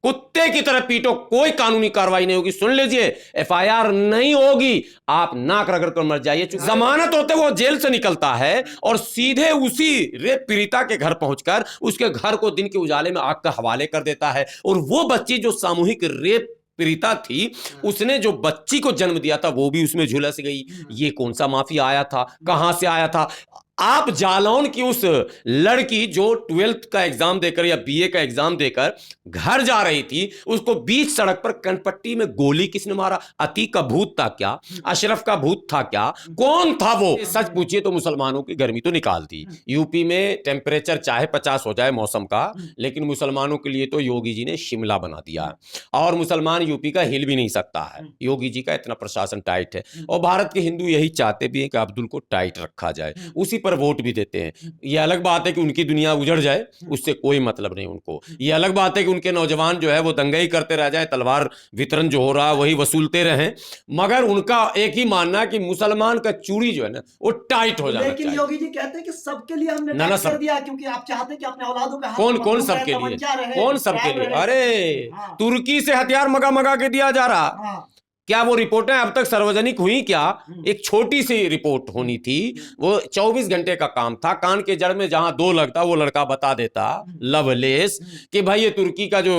कुत्ते की तरह पीटो, कोई कानूनी कार्रवाई नहीं होगी। सुन लीजिए, एफआईआर नहीं होगी, आप नाक रगड़ कर मर जाइए। जमानत होते वो जेल से निकलता है और सीधे उसी रेप पीड़िता के घर पहुंचकर उसके घर को दिन के उजाले में आग का हवाले कर देता है। और वो बच्ची जो सामूहिक रेप पीड़िता थी, उसने जो बच्ची को जन्म दिया था वो भी उसमें झुलस गई। ये कौन सा माफिया आया था, कहां से आया था? आप जालौन की उस लड़की जो 12th का एग्जाम देकर या बीए का एग्जाम देकर घर जा रही थी, उसको बीच सड़क पर कनपट्टी में गोली किसने मारा? अतीक का भूत था क्या? अशरफ का भूत था क्या? कौन था वो? सच पूछिए तो मुसलमानों की गर्मी तो निकाल दी। यूपी में टेम्परेचर चाहे 50 हो जाए मौसम का, लेकिन मुसलमानों के लिए तो योगी जी ने शिमला बना दिया। और मुसलमान यूपी का हिल भी नहीं सकता है, योगी जी का इतना प्रशासन टाइट है। और भारत के हिंदू यही चाहते भी हैं कि अब्दुल को टाइट रखा जाए, उसी पर वोट भी देते हैं। ये अलग बात है कि उनकी दुनिया उजड़ जाए, उससे कोई मतलब नहीं उनको। ये अलग बात है कि उनके नौजवान जो है वो दंगाई करते रह जाए, तलवार वितरण जो हो रहा है वही वसूलते रहें, मगर उनका एक ही मानना है कि मुसलमान का चूड़ी जो है ना वो टाइट हो जाना लेकिन चाहिए। योगी जी कहते हैं कि सबके लिए हमने ना टैक्स कर दिया, क्योंकि आप चाहते हैं कि अपने औलादों का हाथ कौन में कौन बंदूक रहे, सबके लिए? तमंचा रहे, कौन सबके ट्रैप लिए? रहे, अरे हाँ। तुर्की से हथियार मंगा मंगा के दिया जा रहा। हाँ। क्या वो रिपोर्टें अब तक सार्वजनिक हुई क्या? एक छोटी सी रिपोर्ट होनी थी, वो 24 घंटे का काम था। कान के जड़ में जहां दो लगता वो लड़का बता देता लवलेस कि भाई ये तुर्की का जो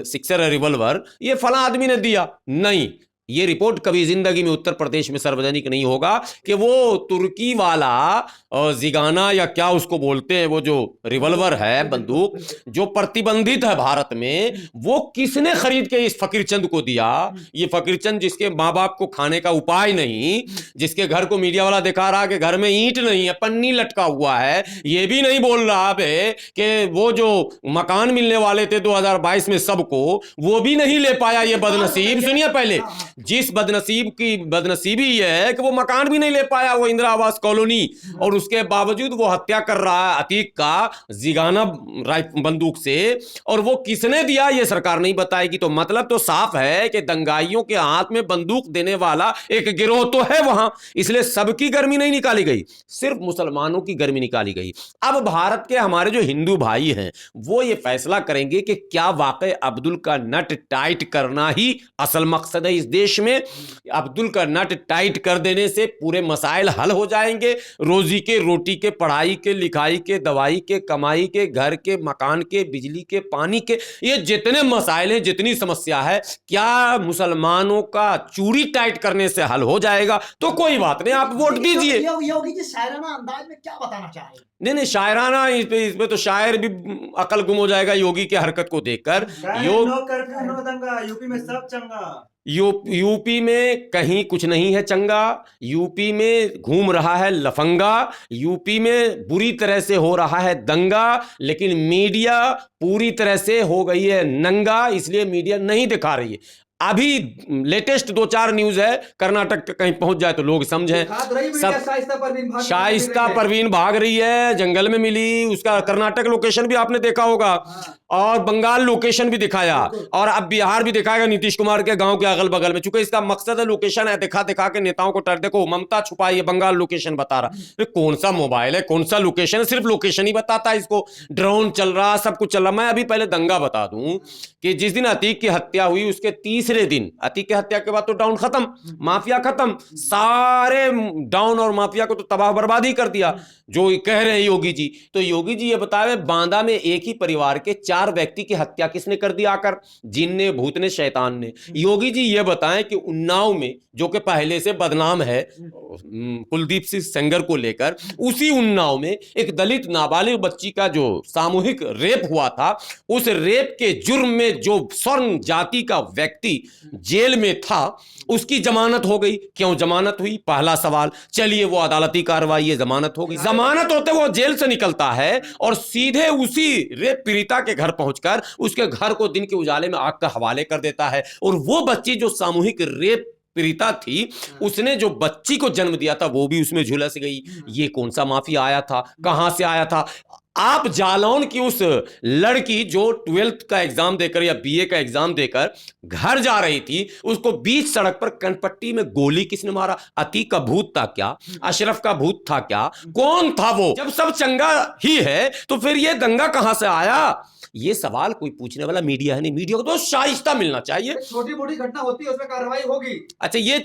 सिक्सर है रिवॉल्वर ये फला आदमी ने दिया। नहीं, ये रिपोर्ट कभी जिंदगी में उत्तर प्रदेश में सार्वजनिक नहीं होगा कि वो तुर्की वाला जिगाना या क्या उसको बोलते हैं, वो जो रिवॉल्वर है बंदूक जो प्रतिबंधित है भारत में, वो किसने खरीद के इस फकीरचंद को दिया? ये फकीरचंद जिसके माँ बाप को खाने का उपाय नहीं, जिसके घर को मीडिया वाला दिखा रहा कि घर में ईंट नहीं है, पन्नी लटका हुआ है, ये भी नहीं बोल रहा है कि वो जो मकान मिलने वाले थे 2022 में सबको, वो भी नहीं ले पाया ये बदनसीब। सुनिए पहले, जिस बदनसीब की बदनसीबी ये है कि वो मकान भी नहीं ले पाया, वो इंदिरा आवास कॉलोनी, और उसके बावजूद वो हत्या कर रहा है अतीक का जिगाना बंदूक से। और वो किसने दिया ये सरकार नहीं बताएगी। तो मतलब तो साफ है कि दंगाइयों के हाथ में बंदूक देने वाला एक गिरोह तो है वहां, इसलिए सबकी गर्मी नहीं निकाली गई, सिर्फ मुसलमानों की गर्मी निकाली गई। अब भारत के हमारे जो हिंदू भाई हैं वो ये फैसला करेंगे कि क्या वाकई अब्दुल का नट टाइट करना ही असल मकसद है इस देश में। अब्दुल का नट टाइट कर देने से पूरे मसाइल हल हो जाएंगे, रोजी के, रोटी के, पढ़ाई के, लिखाई के, दवाई के, कमाई के, घर के, मकान के, बिजली के, पानी के, ये जितने मसाइल हैं, जितनी समस्या है, क्या मुसलमानों का चूड़ी टाइट करने से हल हो जाएगा? तो कोई बात नहीं, आप वोट दीजिए। योगी जी शायराना अंदाज में क्या बताना चाह रहे हैं? नहीं, शायराना इस पे तो शायर भी अकल गुम हो जाएगा योगी की हरकत को देखकर। नो कर्फ्यू नो दंगा, यूपी में सब चंगा। यूपी में कहीं कुछ नहीं है चंगा, यूपी में घूम रहा है लफंगा, यूपी में बुरी तरह से हो रहा है दंगा, लेकिन मीडिया पूरी तरह से हो गई है नंगा, इसलिए मीडिया नहीं दिखा रही है। अभी लेटेस्ट 2-4 न्यूज है, कर्नाटक तक कहीं पहुंच जाए तो लोग समझें। शाइस्ता परवीन भाग रही है, जंगल में मिली, उसका कर्नाटक लोकेशन भी आपने देखा होगा, और बंगाल लोकेशन भी दिखाया, और अब बिहार भी दिखाएगा नीतीश कुमार के गांव के अगल बगल में। चूंकि इसका मकसद है लोकेशन है, दिखा दिखा के नेताओं को डर। देखो ममता छुपाई है, बंगाल लोकेशन बता रहा। कौन सा मोबाइल है, कौन सा लोकेशन है, सिर्फ लोकेशन ही बताता है इसको। ड्रोन चल रहा, सब कुछ चल रहा। मैं अभी पहले दंगा बता दूं कि जिस दिन अतीक की हत्या हुई उसके तीसरे दिन, अतीक की हत्या के बाद तो डाउन खत्म, माफिया खत्म, सारे डाउन और माफिया को तो तबाह बर्बाद ही कर दिया, जो कह रहे हैं योगी जी। तो योगी जी ये बताए बांदा में एक ही परिवार के 4 व्यक्ति की हत्या किसने कर दी आकर? जिन ने, भूत ने, शैतान ने। योगी जी ये बताएं कि उन्नाव में, जो कि पहले से बदनाम है कुलदीप सिंह सेंगर को लेकर, उसी उन्नाव में एक दलित नाबालिग बच्ची का जो सामूहिक रेप हुआ था, उस रेप के जुर्म में जो स्वर्ण जाति का व्यक्ति जेल में था उसकी जमानत हो गई। क्यों जमानत हुई? पहला सवाल। चलिए वो अदालती कार्रवाई है, जमानत हो गई। जमानत होते वो जेल से निकलता है और सीधे उसी रेप पीड़िता के घर पहुंचकर उसके घर को दिन के उजाले में आग का हवाले कर देता है। और वो बच्ची जो सामूहिक रेप पीड़िता थी, उसने जो बच्ची को जन्म दिया था वो भी उसमें झुलस गई। ये कौन सा माफिया आया था, कहां से आया था? आप जालौन की उस लड़की जो 12th का एग्जाम देकर या बीए का एग्जाम देकर घर जा रही थी, उसको बीच सड़क पर कनपट्टी में गोली किसने मारा? अतीक का भूत था क्या? अशरफ का भूत था क्या? कौन था वो? जब सब चंगा ही है तो फिर ये दंगा कहां से आया? ये सवाल कोई पूछने वाला मीडिया है नहीं। मीडिया को तो शाइस्ता मिलना चाहिए। छोटी मोटी घटना होती है उसमें कार्रवाई होगी। अच्छा, ये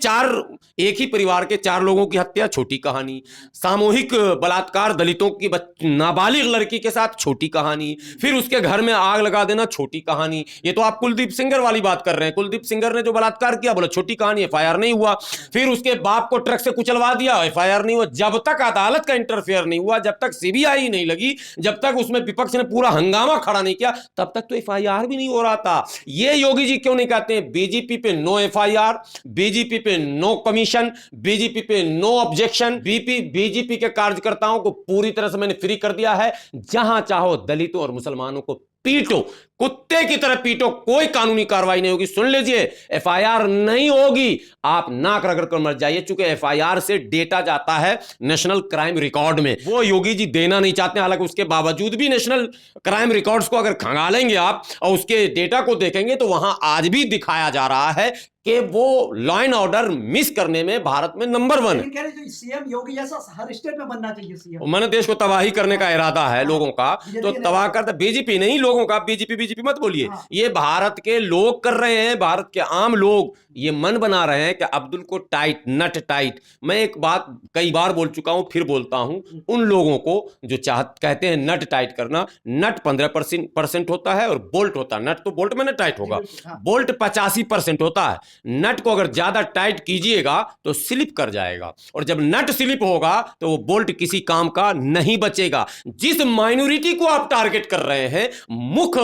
एक ही परिवार के 4 लोगों की हत्या छोटी कहानी, सामूहिक बलात्कार दलितों की नाबालिग लड़की के साथ छोटी कहानी, फिर उसके घर में आग लगा देना छोटी कहानी। ये तो आप कुलदीप सेंगर वाली बात कर रहे हैं। कुलदीप सेंगर ने जो बलात्कार किया बोला छोटी कहानी, एफआईआर नहीं हुआ। फिर उसके बाप को ट्रक से कुचलवा दिया, एफआईआर नहीं हुआ। जब तक अदालत का इंटरफेयर नहीं हुआ, जब तक सीबीआई नहीं लगी, जब तक उसमें विपक्ष ने पूरा हंगामा खड़ा नहीं किया, तब तक तो एफआईआर भी नहीं हो रहा था। ये योगी जी क्यों नहीं कहते हैं बीजेपी पे नो एफआईआर, बीजेपी पे नो कमीशन, बीजेपी पे नो ऑब्जेक्शन, बीजेपी के कार्यकर्ताओं को पूरी तरह से मैंने फ्री कर दिया है, जहां चाहो दलितों और मुसलमानों को पीटो, कुत्ते की तरह पीटो, कोई कानूनी कार्रवाई नहीं होगी। सुन लीजिए, एफआईआर नहीं होगी, आप नाक रगड़ कर मर जाइए। चूंकि एफआईआर से डेटा जाता है नेशनल क्राइम रिकॉर्ड में, वो योगी जी देना नहीं चाहते। हालांकि उसके बावजूद भी नेशनल क्राइम रिकॉर्ड्स को अगर खंगालेंगे आप और उसके डेटा को देखेंगे तो वहां आज भी दिखाया जा रहा है कि वो लॉ एंड ऑर्डर मिस करने में भारत में नंबर 1 है। लेकिन कह रहे जो सीएम योगी जैसा हर स्टेट में बनना चाहिए सीएम। मैंने देश को तबाही करने का इरादा है लोगों का, तो तबाह करता बीजेपी नहीं, लोगों का। बीजेपी मत बोलिए, ये भारत के लोग कर रहे हैं, भारत के आम लोग ये मन बना रहे हैं कि अब्दुल को टाइट, नट टाइट। मैं एक बात कई बार बोल चुका हूं, फिर बोलता हूं, उन लोगों को जो कहते हैं नट टाइट करना, नट 15% होता है और बोल्ट होता है। नट तो बोल्ट में टाइट होगा, बोल्ट 85% होता है। नट को अगर ज्यादा टाइट कीजिएगा तो स्लिप कर जाएगा, और जब नट स्लिप होगा तो वो बोल्ट किसी काम का नहीं बचेगा। जिस माइनॉरिटी को आप टारगेट कर रहे हैं, मुख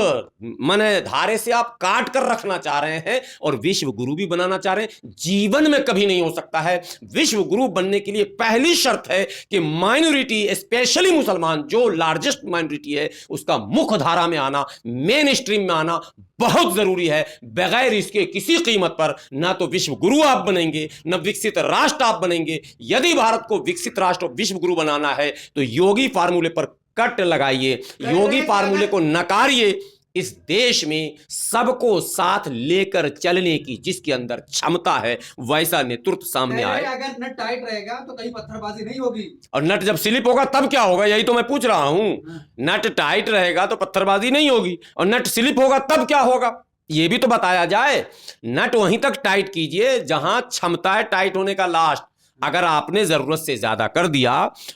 माने धारे से आप काट कर रखना चाह रहे हैं और विश्व गुरु भी बनाना चाह रहे हैं, जीवन में कभी नहीं हो सकता है। विश्व गुरु बनने के लिए पहली शर्त है कि माइनॉरिटी, स्पेशली मुसलमान जो लार्जेस्ट माइनॉरिटी है, उसका मुख धारा में आना, मेन स्ट्रीम में आना बहुत जरूरी है। बगैर इसके किसी कीमत पर ना तो विश्व गुरु आप बनेंगे, न विकसित राष्ट्र आप बनेंगे। यदि भारत को विकसित राष्ट्र और विश्व गुरु बनाना है तो योगी फार्मूले पर कट लगाइए, योगी फार्मूले को नकारिए। इस देश में सबको साथ लेकर चलने की जिसके अंदर क्षमता है, वैसा नेतृत्व सामने आए। अगर नट टाइट रहेगा तो कहीं पत्थरबाजी नहीं होगी, और नट जब स्लिप होगा तब क्या होगा, यही तो मैं पूछ रहा हूं। नट टाइट रहेगा तो पत्थरबाजी नहीं होगी, और नट स्लिप होगा तब क्या होगा, ये भी तो बताया जाए। नट वहीं तक टाइट कीजिए जहां क्षमता है टाइट होने का लास्ट। अगर आपने जरूरत से ज्यादा कर दिया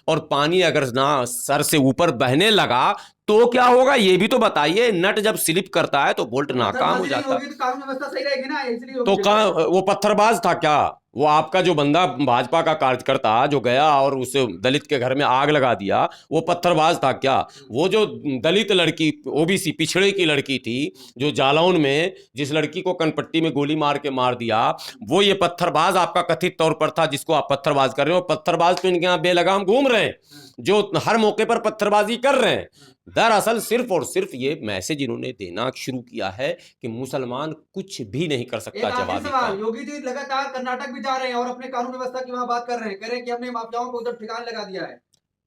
और पानी अगर ना सर से ऊपर बहने लगा तो क्या होगा, ये भी तो बताइए। नट जब स्लिप करता है तो बोल्ट नाकाम हो जाता है। तो कानून व्यवस्था सही रहेगी ना, इसलिए तो कहां वो पत्थरबाज था क्या? वो आपका जो बंदा भाजपा का कार्यकर्ता जो गया और उस दलित के घर में आग लगा दिया, वो पत्थरबाज था क्या? वो जो दलित लड़की, ओबीसी पिछड़े की लड़की थी, जो जालौन में जिस लड़की को कनपट्टी में गोली मार के मार दिया, वो ये पत्थरबाज आपका कथित तौर पर था जिसको आप पत्थरबाज कर रहे हो। पत्थरबाज तो इनके यहाँ बेलगाम घूम रहे हैं, जो हर मौके पर पत्थरबाजी कर रहे हैं। दरअसल सिर्फ और सिर्फ ये मैसेज इन्होंने देना शुरू किया है कि मुसलमान कुछ भी नहीं कर सकता। जवाब सवाल, योगी जी लगातार कर्नाटक भी जा रहे हैं और अपने कानून व्यवस्था की वहां बात कर रहे हैं, कह रहे हैं कि हमने माफियाओं को उधर ठिकाने लगा दिया है।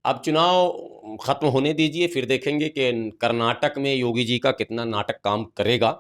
अब चुनाव खत्म होने दीजिए, फिर देखेंगे कि कर्नाटक में योगी जी का कितना नाटक काम करेगा।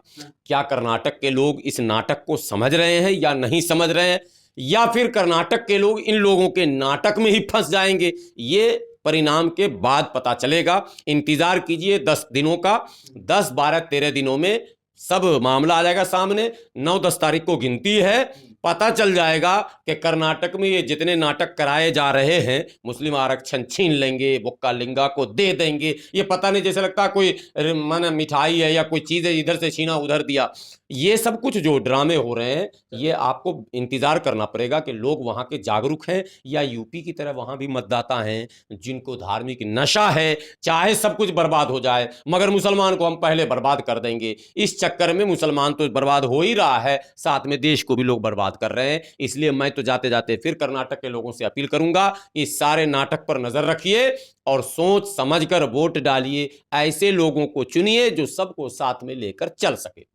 क्या कर्नाटक के लोग इस नाटक को समझ रहे हैं या नहीं समझ रहे हैं, या फिर कर्नाटक के लोग इन लोगों के नाटक में ही फंस जाएंगे, ये परिणाम के बाद पता चलेगा। इंतजार कीजिए 10 दिनों का, 10, 12, 13 दिनों में सब मामला आ जाएगा सामने। 9-10 तारीख को गिनती है, पता चल जाएगा कि कर्नाटक में ये जितने नाटक कराए जा रहे हैं, मुस्लिम आरक्षण छीन लेंगे, बुक्का लिंगा को दे देंगे, ये पता नहीं, जैसे लगता है कोई माना मिठाई है या कोई चीज़ है, इधर से छीना उधर दिया। ये सब कुछ जो ड्रामे हो रहे हैं, ये आपको इंतजार करना पड़ेगा कि लोग वहाँ के जागरूक हैं या यूपी की तरह वहाँ भी मतदाता हैं जिनको धार्मिक नशा है। चाहे सब कुछ बर्बाद हो जाए मगर मुसलमान को हम पहले बर्बाद कर देंगे। इस चक्कर में मुसलमान तो बर्बाद हो ही रहा है, साथ में देश को भी लोग बर्बाद कर रहे हैं। इसलिए मैं तो जाते जाते फिर कर्नाटक के लोगों से अपील करूंगा, इस सारे नाटक पर नजर रखिए और सोच समझकर वोट डालिए। ऐसे लोगों को चुनिए जो सबको साथ में लेकर चल सके।